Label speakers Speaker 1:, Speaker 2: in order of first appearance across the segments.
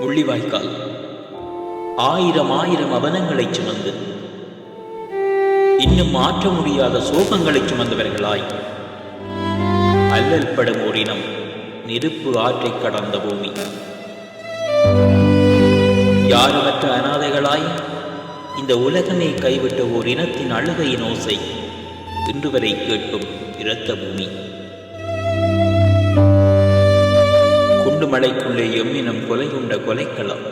Speaker 1: முள்ளிவாய்க்கால் ஆயிரம் ஆயிரம் அவலங்களைச் சுமந்து இன்னும் மாற்ற முடியாத சோகங்களைச் சுமந்தவர்களாய் அல்லல் படும் ஓரினம் நெருப்பு ஆற்றைக் கடந்த பூமி. யாருமற்ற அனாதைகளாய் இந்த உலகமே கைவிட்ட ஓர் இனத்தின் அழுகையின் ஓசை இன்று வரை கேட்கும் இரத்த பூமி. குண்டு மலைக்குள்ளே எம்மினம் கொலை கொண்ட கொலைக்களம்.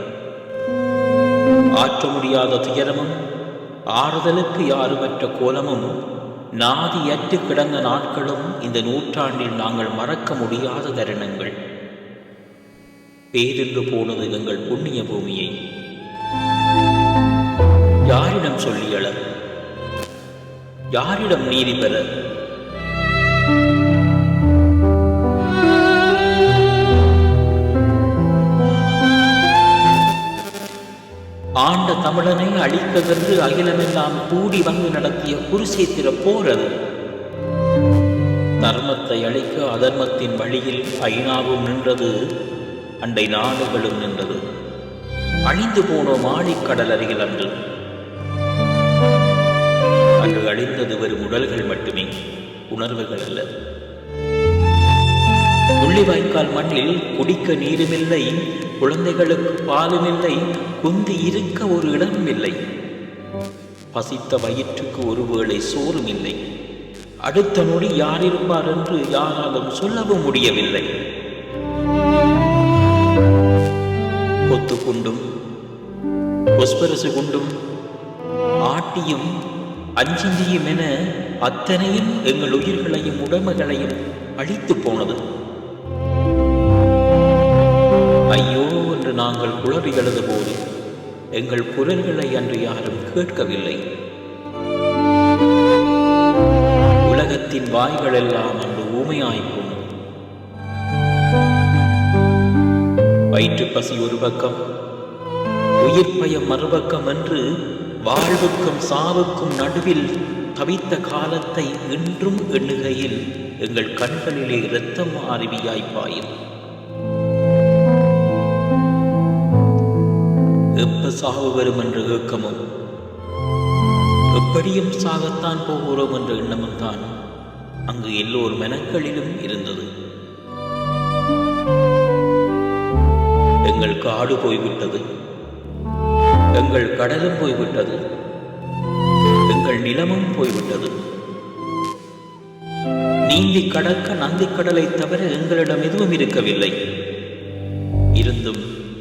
Speaker 1: ஆற்ற முடியாத துயரமும் ஆறுதலுக்கு யாருமற்ற கோலமும் நாதியற்று கிடந்த நாட்களும் இந்த நூற்றாண்டில் நாங்கள் மறக்க முடியாத தருணங்கள். பேரின்று போனது எங்கள் புண்ணிய பூமியை. யாரிடம் சொல்லியள, யாரிடம் நீதி பெற? ஆண்ட தமிழனை அழிக்கவென்று அகிலமெல்லாம் கூடி வந்து நடத்திய குருசேத்திர போர் அது. தர்மத்தை அழிக்க அதர்மத்தின் வழியில் ஐநாவும் நின்றது, அண்டை நாடுகளும் நின்றது. அழிந்து போனோம் ஆழிக்கடல் அருகில் அன்று. அன்று அழிந்தது வெறும் உடல்கள் மட்டுமே, உணர்வுகள் அல்ல. முள்ளிவாய்க்கால் மண்ணில் குடிக்க நீருமில்லை, குழந்தைகளுக்கு பாலுமில்லை, குந்தி இருக்க ஒரு இடமும் இல்லை. பசித்த வயிற்றுக்கு ஒருவேளை சோறும் இல்லை. அடுத்த நொடி யார் இருப்பார் என்று யாராலும் சொல்லவும் முடியவில்லை. கொத்து குண்டும் பொஸ்பரசு குண்டும் ஆட்டியும் அஞ்சிஞ்சியும் என அத்தனையும் எங்கள் உயிர்களையும் உடமைகளையும் அழித்து போனது. ஐயோ என்று நாங்கள் குளறி எழுத போது எங்கள் குரல்களை அன்று யாரும் கேட்கவில்லை. உலகத்தின் வாய்கள் எல்லாம் அன்று ஊமையாய் போனது. வயிற்று பசி ஒரு பக்கம், உயிர் பயம் மறுபக்கம் என்று வாழ்வுக்கும் சாவுக்கும் நடுவில் தவித்த காலத்தை இன்றும் எண்ணுகையில் எங்கள் கண்களிலே இரத்தம் அருவியாய் பாயும். எப்ப சாவு வரும் என்ற ஏக்கமும், எப்படியும் சாகத்தான் போகிறோம் என்ற எண்ணமும் தான் அங்கு எல்லோர் மனங்களிலும் இருந்தது. எங்கள் காடு போய்விட்டது, எங்கள் கடலும் போய்விட்டது, எங்கள் நிலமும் போய்விட்டது. நீந்தி கடக்க நந்திக்கடலை தவிர எங்களிடம் எதுவும் இருக்கவில்லை. இருந்தும்